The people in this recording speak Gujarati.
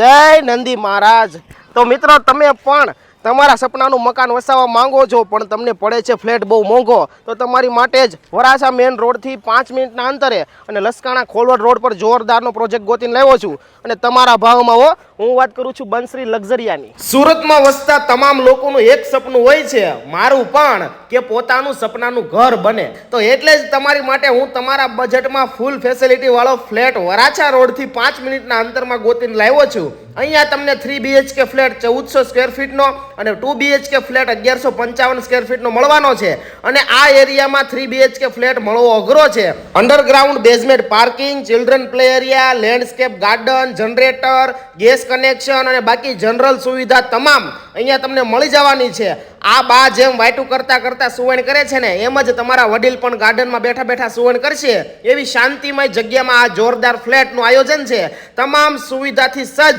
જય નંદી મહારાજ। તો મિત્રો તમે પણ તમારા સપનાનું મકાન વસાવવા માંગો છો પણ તમને પડે છે ફ્લેટ બહુ મોંઘો, તો તમારી માટે જ વરાછા મેઇન રોડથી 5 મિનિટના અંતરે અને લસકાણા ખોલવડ રોડ પર જોરદારનો પ્રોજેક્ટ ગોતીને લાવ્યો છું અને તમારા ભાવમાં હું વાત કરું છું બંસરી લક્ઝરિયાની। સુરતમાં વસતા તમામ લોકોનું એક સપનું હોય છે, મારું પણ કે પોતાનું સપનાનું ઘર બને, તો એટલે જ તમારી માટે હું તમારા બજેટમાં ફૂલ ફેસિલિટી વાળો ફ્લેટ વરાછા રોડથી 5 મિનિટના અંતરમાં ગોતીને લાવ્યો છું। અહીંયા તમને 3 BHK ફ્લેટ 1400 સ્ક્વેર ફીટનો અને 2 BHK ફ્લેટ 1155 સ્ક્વેર ફીટનો મળવાનો છે અને આ એરિયામાં 3 BHK ફ્લેટ મળવો અઘરો છે। Underground basement parking, children play area, landscape garden, generator, gas connection અને બાકી જનરલ સુવિધા તમામ અહીંયા તમને મળી જવાની છે। આ બા જેમ વાયટું કરતા કરતા સુવણ કરે છે ને એમ જ તમારા વડીલ પણ ગાર્ડનમાં બેઠા બેઠા સુવણ કરશે એવી શાંતિમય જગ્યામાં આ જોરદાર ફ્લેટનું આયોજન છે। તમામ સુવિધાથી સજ્જ